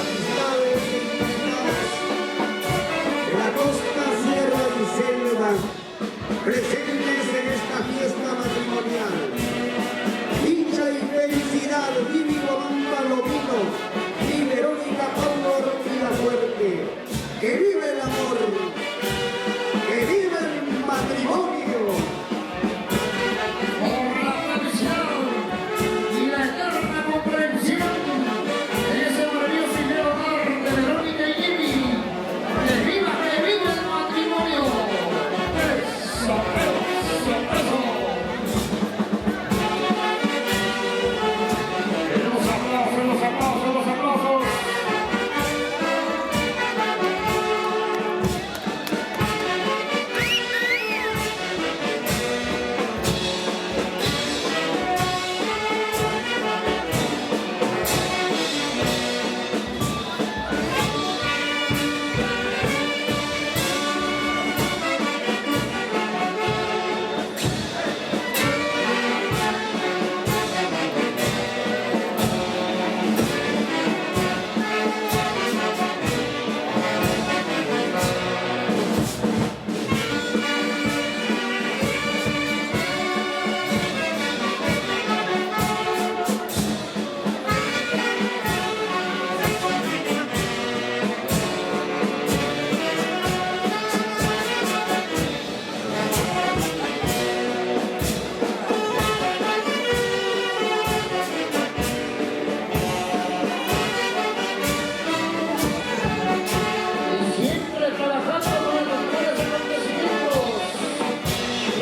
amistades de la costa, sierra y selva, presentes en esta fiesta matrimonial. Dicha y felicidad, Vivi Columba Lomino y Verónica Paulo Rovira Fuerte. ¡Que vive el amor! ¡Que vive el matrimonio! Por la tradición y la eterna comprensión de ese maravilloso ideo de Verónica y Vivi, que viva el matrimonio. ¡Eso, eso, eso! Los aplausos, los aplausos, los aplausos. Siempre trabajando con los mejores acontecimientos.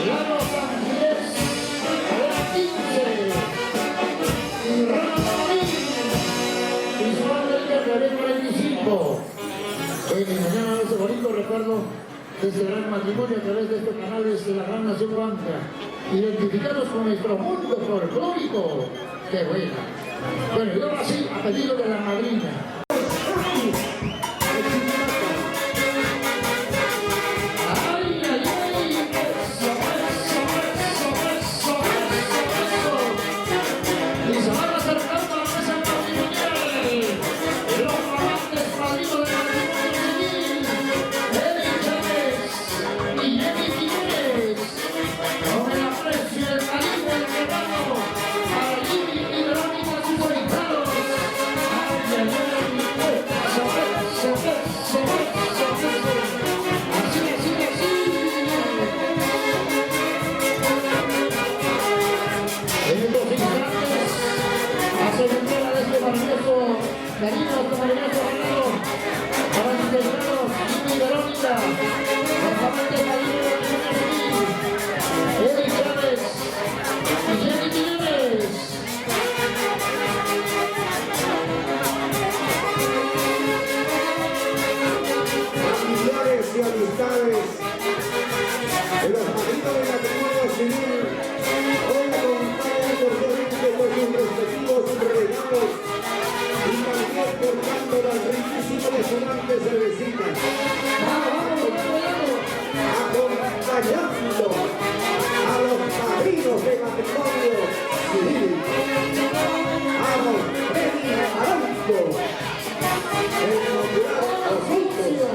Lano San Andrés, Adela 15, y Rana Marín, y su banda de 45. Mañana ese bonito recuerdo de este gran matrimonio a través de estos canales de la Gran Nación Blanca, identificados con nuestro mundo folclórico. ¡Qué buena! Bueno, y ahora sí, a pedido de la madrina. ¡Ay, ay, ay! ¡Eso, eso, eso, eso, eso! Y se van acercando a la mesa matrimonial. Los amantes padrinos del matrimonio civil, Eric Chávez y Jenny Jiménez. Con el aprecio y el cariño del hermano para Jimmy y Verónica, sus ahijos. ¡Ay, ay, ay! ¡Eso, eso, eso, eso, eso! ¡Así, así, así! En estos instantes, hace entrega de este maravilloso cariño, este maravilloso regalo para los integrados Jimmy y Verónica, los amantes cariño del matrimonio civil, Eric Chávez y Jenny Jiménez. Familiares y amistades de los maridos del matrimonio civil, hoy acompañan cordialmente con sus respectivos regalos y también portando las riquísimas restaurantes cervecitas, acompañando a los padrinos del matrimonio civil, a los premios Arango, el natural oficio.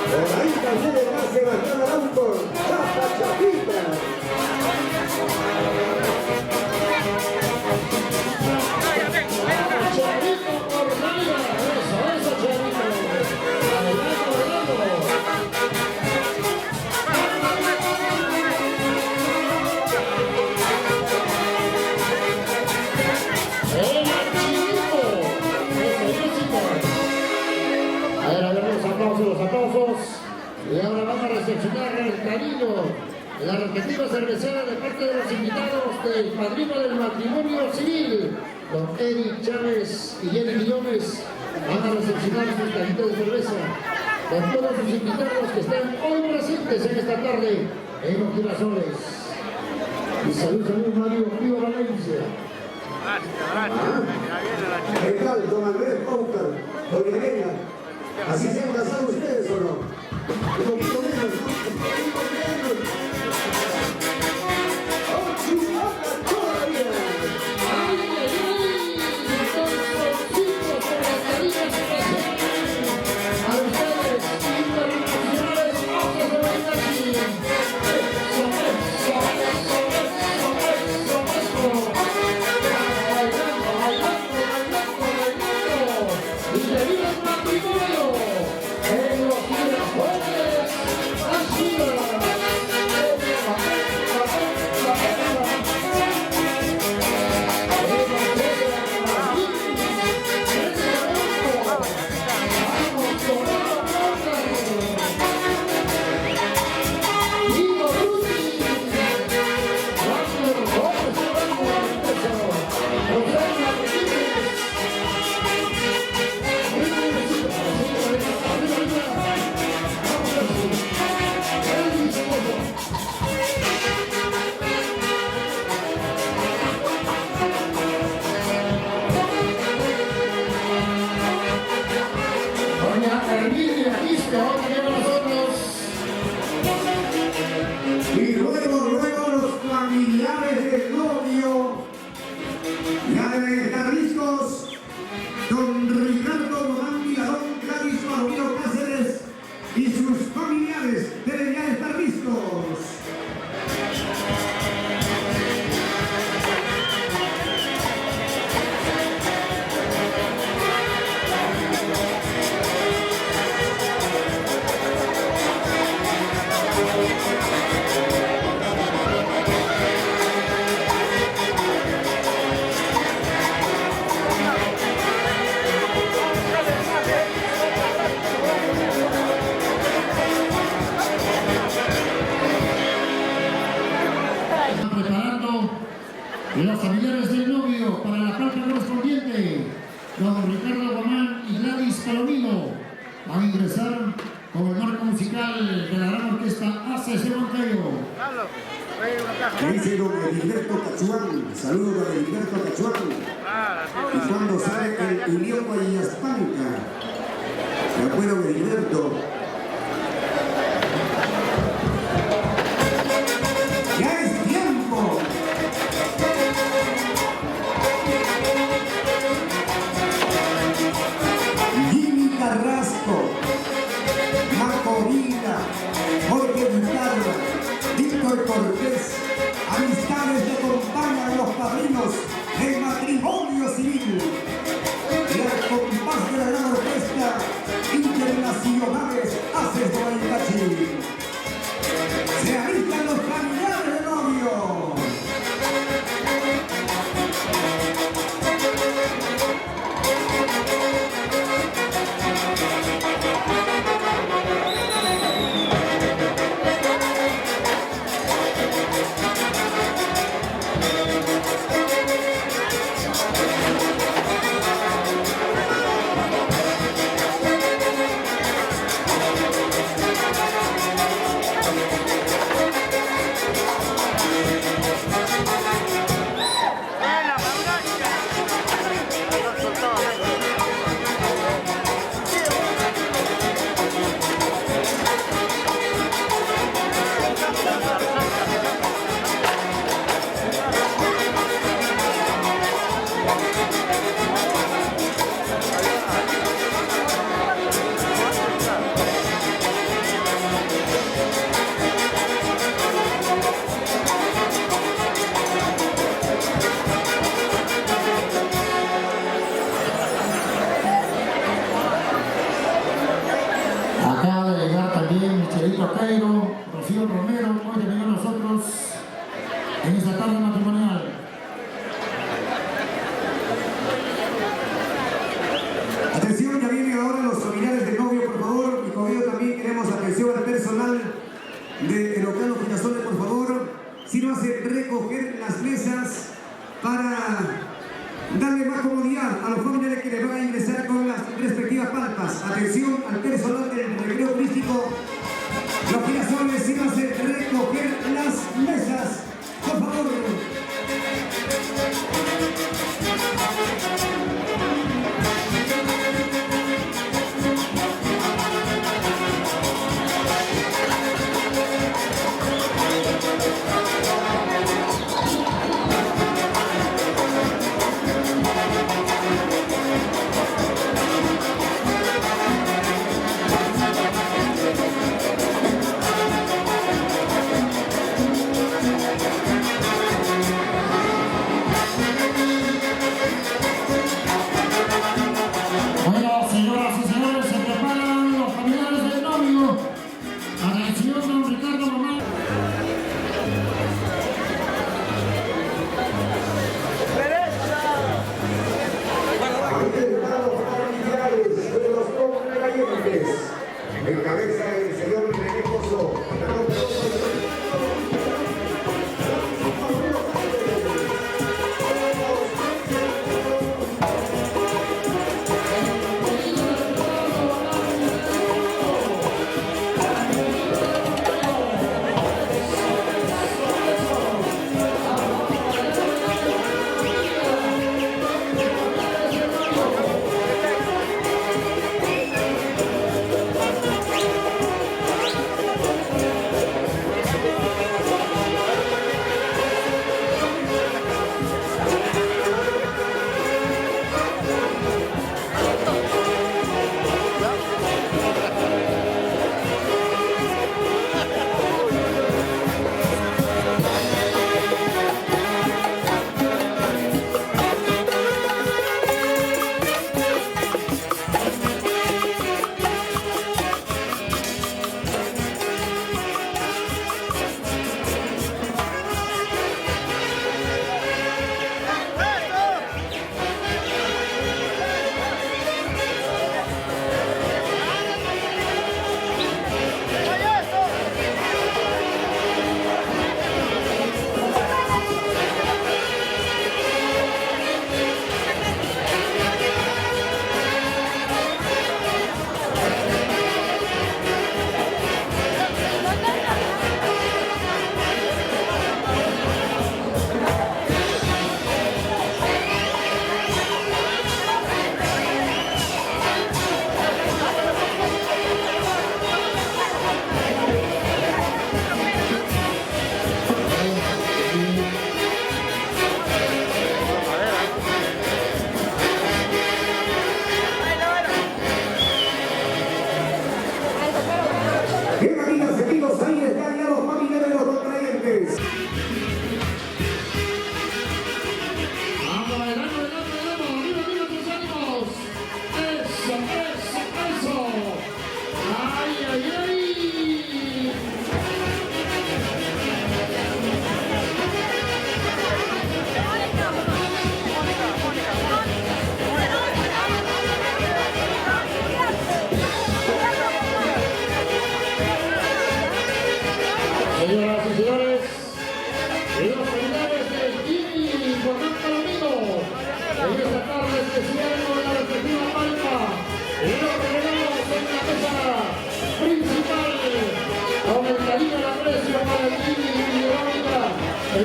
Por ahí también le da Sebastián Arango, Chapa Chapita. Charito por Naya, eso, Charito. Adelante, el archivito, a ver, los aplausos. Y ahora van a recepcionar el cariño, la respectiva cervecera de parte de los invitados del padrino del matrimonio civil, don Eric Chávez y Jenny Guillomes. Van a recepcionar sus cajitas de cerveza con todos sus invitados que están hoy presentes en esta tarde en los Girasoles. Y salud, Mario, viva Valencia. ¿Qué tal, don Andrés Pauta, don Elena? ¿Así se han casado ustedes o no? Un poquito menos, ¿no? Un poquito menos. ¡Oh, chupata todavía! ¡Ay, ay, van a ingresar con el marco musical de la gran orquesta ACC Huancayo. Que dice don Edilberto Cachuán, saludos don Edilberto Cachuán. Y cuando sale el Unión Guayaspanca, me acuerdo de Edilberto. ¡Ya es tiempo! Jimmy Carrasco, Macorina, Jorge Guitarra, Víctor Cortés, amistades que acompañan a los padrinos del matrimonio civil. Y al compás de la gran orquesta internacionales Haces de Guaycachi. Se alistan los familiares de novio. Acaba de llegar también Michelito Cairo, Rocío Romero, hoy también a nosotros en esta tarde matrimonial. Atención, ya vienen ahora los familiares del novio, por favor. Y con ello también queremos atención al personal del local Quintazones, por favor. Si no hace recoger las mesas para darle más comodidad a los familiares que les van a ingresar con las respectivas palpas. Atención al personal del recreo turístico. Los Quintazones, si no hace recoger las mesas, por favor.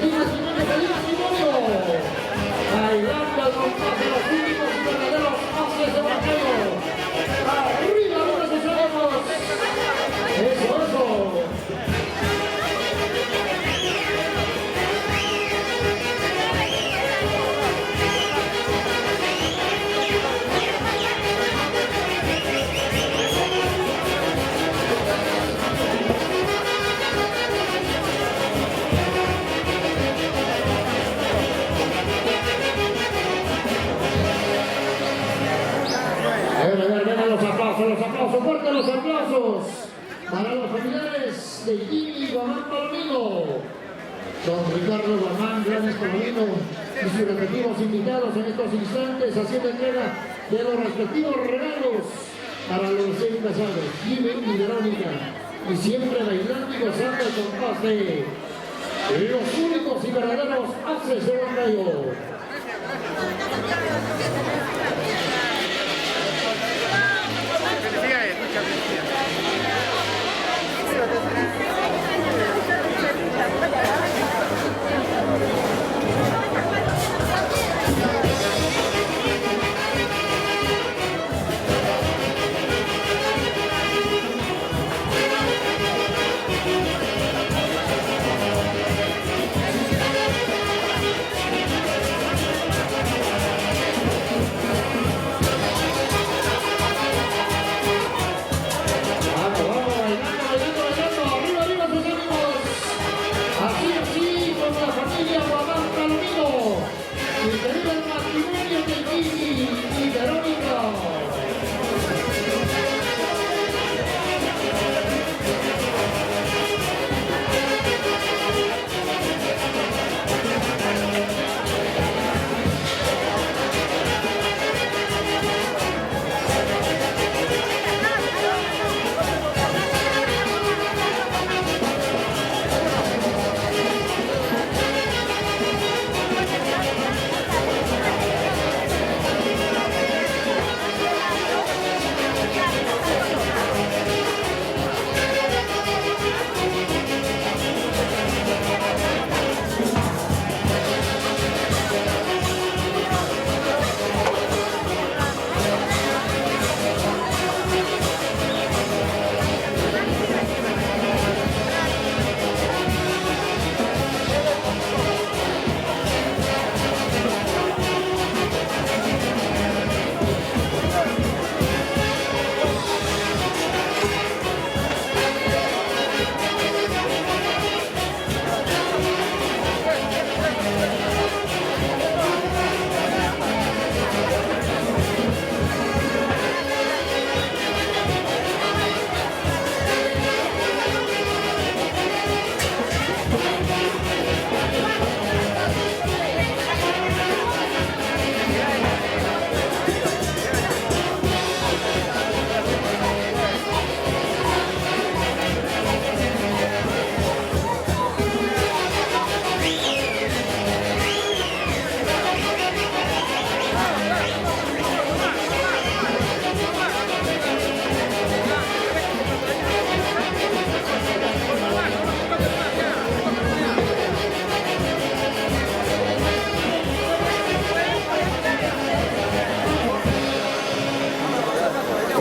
pedir matrimonio. Bailando al compás de los únicos y verdaderos haces de Bancayo. Arriba, arriba sus ánimos. Eso, eso. Vengan los aplausos, fuertes los aplausos para los familiares de Jimmy Guamán Palomino, don Ricardo Guamán Granes Palomino y sus respectivos invitados en estos instantes haciendo entrega de los respectivos regalos para los recién casados, Jimmy y Verónica, y siempre bailando y gozando el compás de los únicos y verdaderos haces de Bancayo.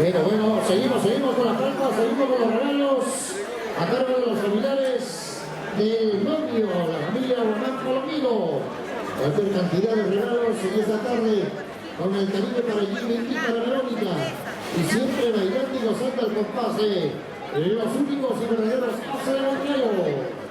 Bueno, seguimos con la palma, seguimos con los regalos a cargo de los familiares del novio, la familia Guamán Palomino. Cualquier cantidad de regalos en esta tarde con el cariño para Jimmy y para Verónica. Y siempre bailando y gozando al compás de los únicos y verdaderos haces de Bancayo.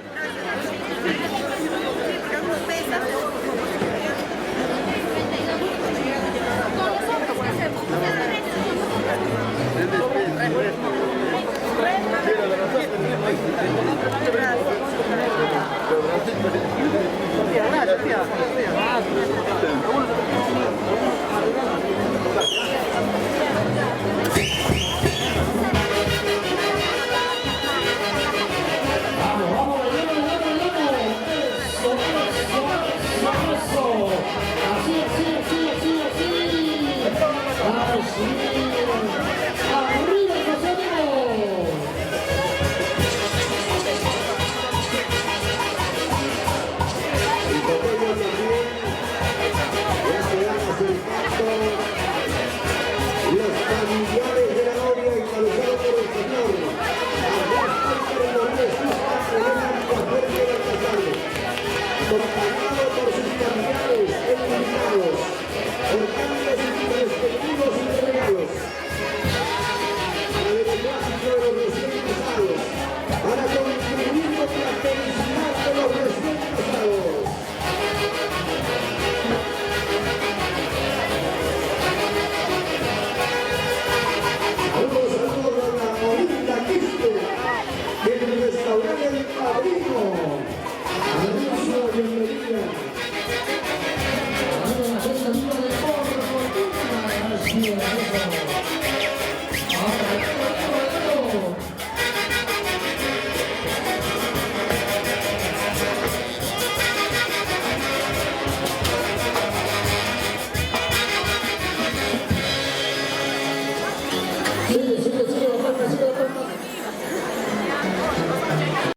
Bien, eso.